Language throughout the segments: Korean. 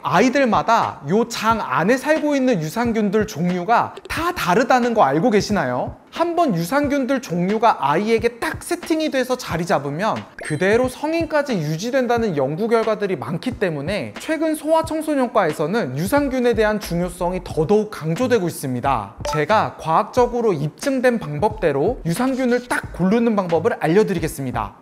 아이들마다 요 장 안에 살고 있는 유산균들 종류가 다 다르다는 거 알고 계시나요? 한번 유산균들 종류가 아이에게 딱 세팅이 돼서 자리 잡으면 그대로 성인까지 유지된다는 연구 결과들이 많기 때문에 최근 소아청소년과에서는 유산균에 대한 중요성이 더더욱 강조되고 있습니다. 제가 과학적으로 입증된 방법대로 유산균을 딱 고르는 방법을 알려드리겠습니다.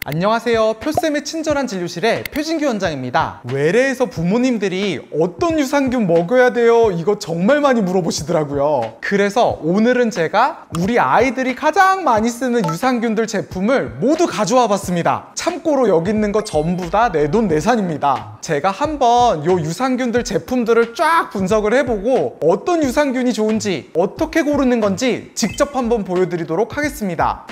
안녕하세요. 표쌤의 친절한 진료실의 표진규 원장입니다. 외래에서 부모님들이 어떤 유산균 먹어야 돼요? 이거 정말 많이 물어보시더라고요. 그래서 오늘은 제가 우리 아이들이 가장 많이 쓰는 유산균들 제품을 모두 가져와 봤습니다. 참고로 여기 있는 거 전부 다 내돈내산입니다. 제가 한번 요 유산균들 제품들을 쫙 분석을 해보고 어떤 유산균이 좋은지 어떻게 고르는 건지 직접 한번 보여드리도록 하겠습니다.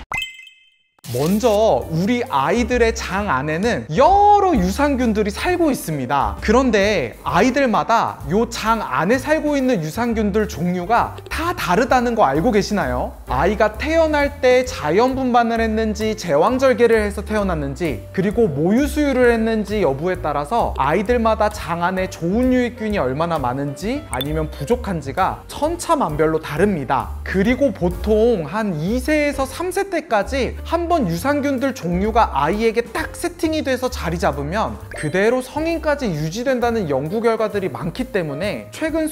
먼저 우리 아이들의 장 안에는 여러 유산균들이 살고 있습니다. 그런데 아이들마다 요 장 안에 살고 있는 유산균들 종류가 다 다르다는 거 알고 계시나요? 아이가 태어날 때 자연 분반을 했는지 제왕절개를 해서 태어났는지 그리고 모유 수유를 했는지 여부에 따라서 아이들마다 장 안에 좋은 유익균이 얼마나 많은지 아니면 부족한지가 천차만별로 다릅니다. 그리고 보통 한 2세에서 3세 때까지 한번 유산균들 종류가 아이에게 딱 세팅이 돼서 자리 잡으면 그대로 성인까지 유지된다는 연구 결과들이 많기 때문에 최근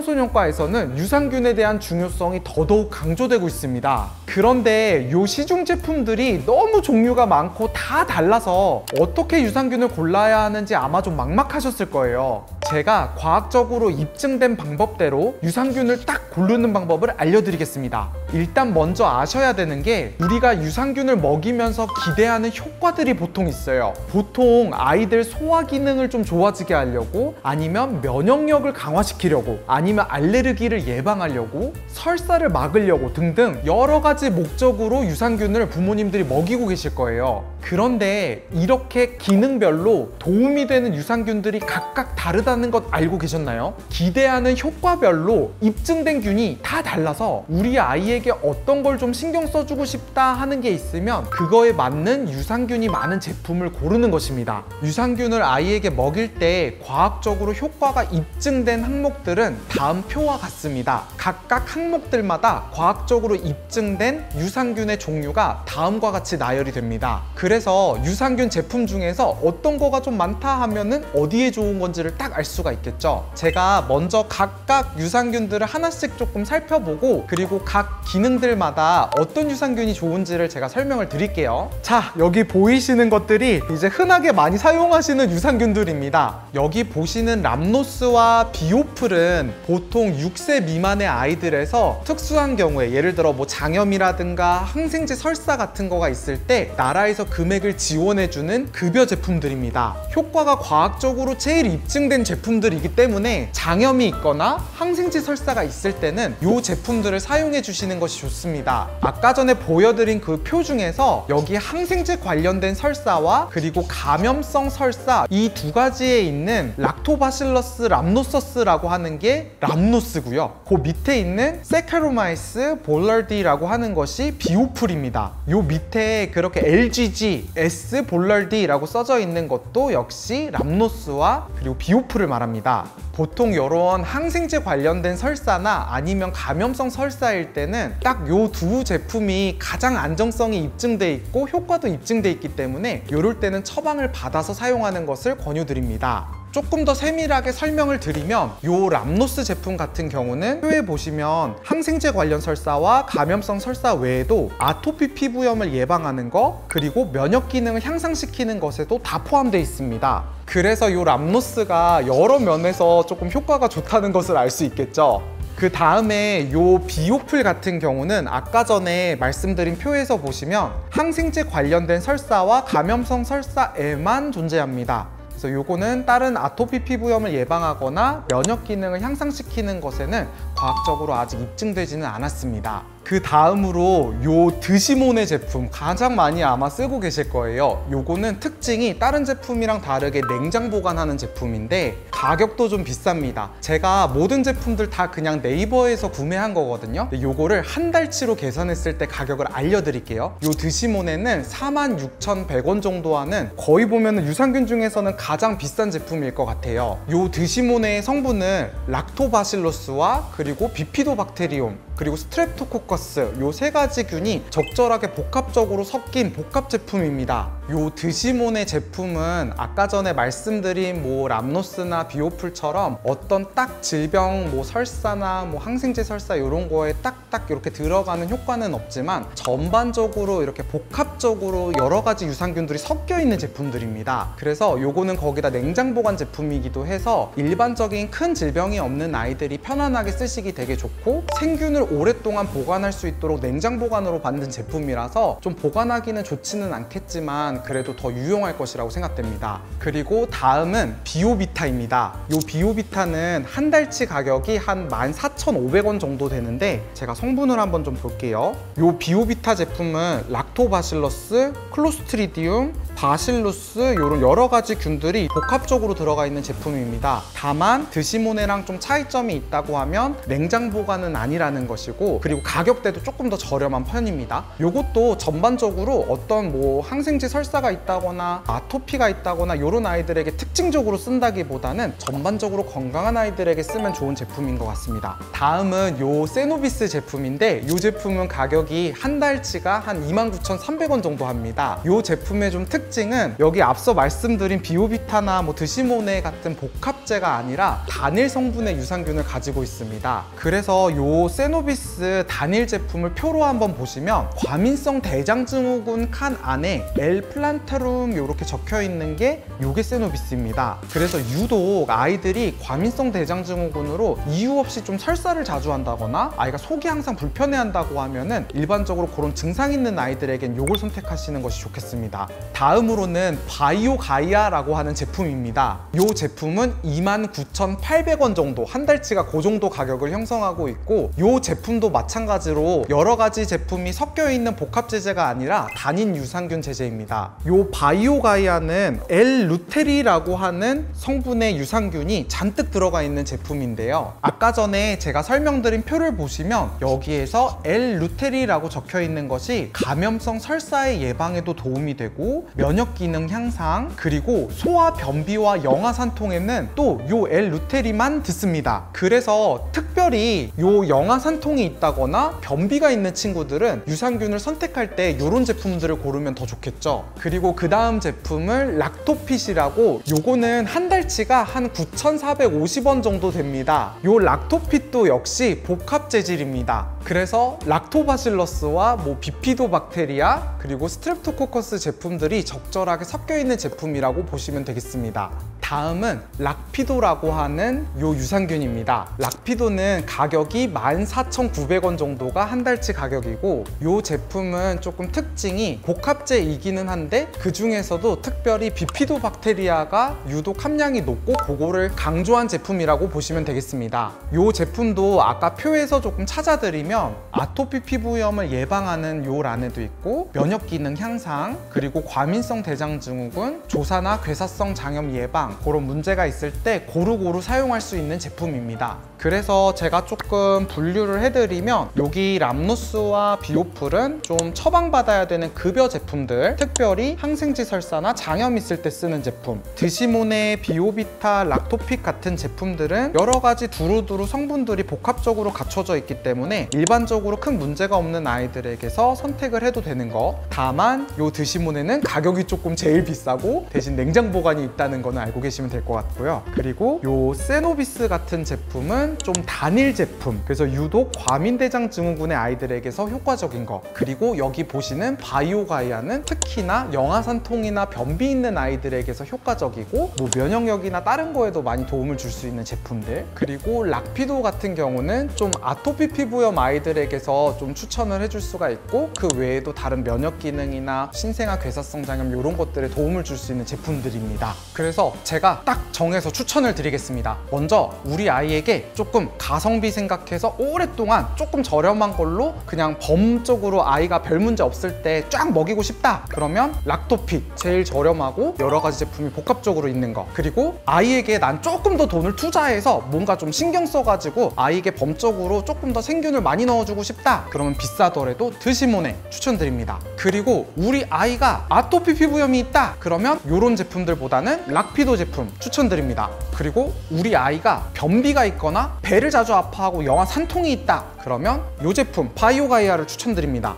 소아청소년과에서는 유산균에 대한 중요성이 더더욱 강조되고 있습니다. 그런데 요 시중 제품들이 너무 종류가 많고 다 달라서 어떻게 유산균을 골라야 하는지 아마 좀 막막하셨을 거예요. 제가 과학적으로 입증된 방법대로 유산균을 딱 고르는 방법을 알려드리겠습니다. 일단 먼저 아셔야 되는 게 우리가 유산균을 먹이면서 기대하는 효과들이 보통 있어요. 보통 아이들 소화 기능을 좀 좋아지게 하려고 아니면 면역력을 강화시키려고 아니면 알레르기를 예방하려고 설사를 막으려고 등등 여러 가지 목적으로 유산균을 부모님들이 먹이고 계실 거예요. 그런데 이렇게 기능별로 도움이 되는 유산균들이 각각 다르다는 것 알고 계셨나요? 기대하는 효과별로 입증된 균이 다 달라서 우리 아이에게 어떤 걸 좀 신경 써주고 싶다 하는 게 있으면 그거에 맞는 유산균이 많은 제품을 고르는 것입니다. 유산균을 아이에게 먹일 때 과학적으로 효과가 입증된 항목들은 다음 표와 같습니다. 각각 항목들마다 과학적으로 입증된 유산균의 종류가 다음과 같이 나열이 됩니다. 그래서 유산균 제품 중에서 어떤 거가 좀 많다 하면은 어디에 좋은 건지를 딱 알 수가 있겠죠. 제가 먼저 각각 유산균들을 하나씩 조금 살펴보고 그리고 각 기능들마다 어떤 유산균이 좋은지를 제가 설명을 드릴게요. 자, 여기 보이시는 것들이 이제 흔하게 많이 사용하시는 유산균들입니다. 여기 보시는 람노스와 비오플은 보통 6세 미만의 아이들에서 특수한 경우에 예를 들어 뭐 장염이라든가 항생제 설사 같은 거가 있을 때 나라에서 금액을 지원해주는 급여 제품들입니다. 효과가 과학적으로 제일 입증된 제품들이기 때문에 장염이 있거나 항생제 설사가 있을 때는 이 제품들을 사용해 주시는 것이 좋습니다. 아까 전에 보여드린 그 표 중에서 여기 항생제 관련된 설사와 그리고 감염성 설사 이 두 가지에 있는 락토바실러스 람노서스라고 하는 게 람노스고요. 그 밑에 있는 세카로마이스 볼라르디라고 하는 것이 비오플입니다. 요 밑에 그렇게 LGG, S 볼라르디라고 써져 있는 것도 역시 람노스와 그리고 비오플을 말합니다. 보통 이런 항생제 관련된 설사나 아니면 감염성 설사일 때는 딱 요 두 제품이 가장 안정성이 입증돼 있고 효과도 입증돼 있기 때문에 이럴 때는 처방을 받아서 사용하는 것을 권유드립니다. 조금 더 세밀하게 설명을 드리면 요 람노스 제품 같은 경우는 표에 보시면 항생제 관련 설사와 감염성 설사 외에도 아토피 피부염을 예방하는 거 그리고 면역 기능을 향상시키는 것에도 다 포함되어 있습니다. 그래서 요 람노스가 여러 면에서 조금 효과가 좋다는 것을 알 수 있겠죠. 그 다음에 요 비오플 같은 경우는 아까 전에 말씀드린 표에서 보시면 항생제 관련된 설사와 감염성 설사에만 존재합니다. 그래서 요거는 다른 아토피 피부염을 예방하거나 면역 기능을 향상시키는 것에는 과학적으로 아직 입증되지는 않았습니다. 그 다음으로 요 드시모네 제품 가장 많이 아마 쓰고 계실 거예요. 요거는 특징이 다른 제품이랑 다르게 냉장 보관하는 제품인데 가격도 좀 비쌉니다. 제가 모든 제품들 다 그냥 네이버에서 구매한 거거든요. 요거를 한 달치로 계산했을 때 가격을 알려드릴게요. 요 드시모네는 46,100원 정도 하는 거의 보면 유산균 중에서는 가장 비싼 제품일 것 같아요. 요 드시모네의 성분은 락토바실러스와 그리고 비피도박테리움 그리고 스트랩토코커스 요 세 가지 균이 적절하게 복합적으로 섞인 복합 제품입니다. 요 드시모네 제품은 아까 전에 말씀드린 뭐 람노스나 비오풀처럼 어떤 딱 질병 뭐 설사나 뭐 항생제 설사 이런 거에 딱딱 이렇게 들어가는 효과는 없지만 전반적으로 이렇게 복합적으로 여러 가지 유산균들이 섞여 있는 제품들입니다. 그래서 요거는 거기다 냉장 보관 제품이기도 해서 일반적인 큰 질병이 없는 아이들이 편안하게 쓰시기 되게 좋고 생균을 오랫동안 보관할 수 있도록 냉장 보관으로 만든 제품이라서 좀 보관하기는 좋지는 않겠지만 그래도 더 유용할 것이라고 생각됩니다. 그리고 다음은 비오비타입니다. 요 비오비타는 한 달치 가격이 한 14,500원 정도 되는데 제가 성분을 한번 좀 볼게요. 요 비오비타 제품은 락토바실러스, 클로스트리디움, 바실루스 이런 여러 가지 균들이 복합적으로 들어가 있는 제품입니다. 다만 드시모네랑 좀 차이점이 있다고 하면 냉장 보관은 아니라는 것이고 그리고 가격대도 조금 더 저렴한 편입니다. 요것도 전반적으로 어떤 뭐 항생제 설사가 있다거나 아토피가 있다거나 이런 아이들에게 특징적으로 쓴다기보다는 전반적으로 건강한 아이들에게 쓰면 좋은 제품인 것 같습니다. 다음은 요 세노비스 제품인데 이 제품은 가격이 한 달치가 한 29,300원 정도 합니다. 이 제품의 좀 특징은 여기 앞서 말씀드린 비오비타나 뭐 드시모네 같은 복합제가 아니라 단일 성분의 유산균을 가지고 있습니다. 그래서 요 세노비스 단일 제품을 표로 한번 보시면 과민성 대장증후군 칸 안에 엘플란타룸 이렇게 적혀 있는 게 요게 세노비스입니다. 그래서 유독 아이들이 과민성 대장증후군으로 이유 없이 좀 설사를 자주 한다거나 아이가 속이 항상 불편해한다고 하면은 일반적으로 그런 증상 있는 아이들에겐 요걸 선택하시는 것이 좋겠습니다. 다음으로는 바이오가이아라고 하는 제품입니다. 이 제품은 29,800원 정도 한 달치가 그 정도 가격을 형성하고 있고 이 제품도 마찬가지로 여러 가지 제품이 섞여 있는 복합 제제가 아니라 단일 유산균 제제입니다. 이 바이오가이아는 L-루테리라고 하는 성분의 유산균이 잔뜩 들어가 있는 제품인데요. 아까 전에 제가 설명드린 표를 보시면 여기에서 L-루테리라고 적혀 있는 것이 감염성 설사의 예방에도 도움이 되고 면역 기능 향상 그리고 소화 변비와 영아산통에는 또 요 L-루테리만 듣습니다. 그래서 특별히 요 영아산통이 있다거나 변비가 있는 친구들은 유산균을 선택할 때 이런 제품들을 고르면 더 좋겠죠. 그리고 그 다음 제품을 락토핏이라고 요거는 한 달치가 한 9,450원 정도 됩니다. 요 락토핏도 역시 복합 재질입니다. 그래서 락토바실러스와 뭐 비피도박테리아 그리고 스트랩토코커스 제품들이 적절하게 섞여 있는 제품이라고 보시면 되겠습니다. 다음은 락피도라고 하는 요 유산균입니다. 락피도는 가격이 14,900원 정도가 한 달치 가격이고 요 제품은 조금 특징이 복합제이기는 한데 그 중에서도 특별히 비피도박테리아가 유독 함량이 높고 그거를 강조한 제품이라고 보시면 되겠습니다. 요 제품도 아까 표에서 조금 찾아드리면 아토피 피부염을 예방하는 요 란에도 있고 면역 기능 향상 그리고 과민성 대장증후군 조사나 괴사성 장염 예방 그런 문제가 있을 때 고루고루 사용할 수 있는 제품입니다. 그래서 제가 조금 분류를 해드리면 여기 람노스와 비오풀은 좀 처방받아야 되는 급여 제품들 특별히 항생제 설사나 장염 있을 때 쓰는 제품 드시모네, 비오비타, 락토핏 같은 제품들은 여러 가지 두루두루 성분들이 복합적으로 갖춰져 있기 때문에 일반적으로 큰 문제가 없는 아이들에게서 선택을 해도 되는 거 다만 요 드시모네는 가격이 조금 제일 비싸고 대신 냉장 보관이 있다는 거는 알고 계시면 될 것 같고요. 그리고 요 세노비스 같은 제품은 좀 단일 제품 그래서 유독 과민대장 증후군의 아이들에게서 효과적인 거 그리고 여기 보시는 바이오가이아는 특히나 영아산통이나 변비 있는 아이들에게서 효과적이고 뭐 면역력이나 다른 거에도 많이 도움을 줄 수 있는 제품들 그리고 락피도 같은 경우는 좀 아토피 피부염 아이들에게서 좀 추천을 해줄 수가 있고 그 외에도 다른 면역 기능이나 신생아 괴사성 장염 이런 것들에 도움을 줄 수 있는 제품들입니다. 그래서 제가 제가 딱 정해서 추천을 드리겠습니다. 먼저 우리 아이에게 조금 가성비 생각해서 오랫동안 조금 저렴한 걸로 그냥 범적으로 아이가 별 문제 없을 때 쫙 먹이고 싶다 그러면 락토핏 제일 저렴하고 여러 가지 제품이 복합적으로 있는 거, 그리고 아이에게 난 조금 더 돈을 투자해서 뭔가 좀 신경 써가지고 아이에게 범적으로 조금 더 생균을 많이 넣어주고 싶다 그러면 비싸더라도 드시모네 추천드립니다. 그리고 우리 아이가 아토피 피부염이 있다 그러면 이런 제품들보다는 락피도 제품 추천드립니다. 그리고 우리 아이가 변비가 있거나 배를 자주 아파하고 영아 산통이 있다 그러면 이 제품 바이오가이아를 추천드립니다.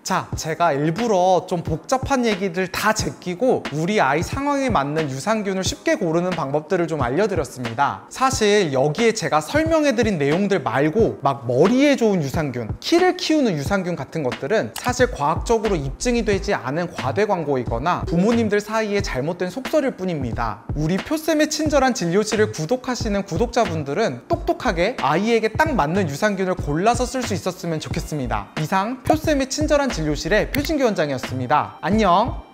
자, 제가 일부러 좀 복잡한 얘기들 다 제끼고 우리 아이 상황에 맞는 유산균을 쉽게 고르는 방법들을 좀 알려드렸습니다. 사실 여기에 제가 설명해드린 내용들 말고 막 머리에 좋은 유산균, 키를 키우는 유산균 같은 것들은 사실 과학적으로 입증이 되지 않은 과대 광고이거나 부모님들 사이에 잘못된 속설일 뿐입니다. 우리 표쌤의 친절한 진료실을 구독하시는 구독자분들은 똑똑하게 아이에게 딱 맞는 유산균을 골라서 쓸 수 있었으면 좋겠습니다. 이상 표쌤의 친절한 진료실의 표진규 원장이었습니다. 안녕!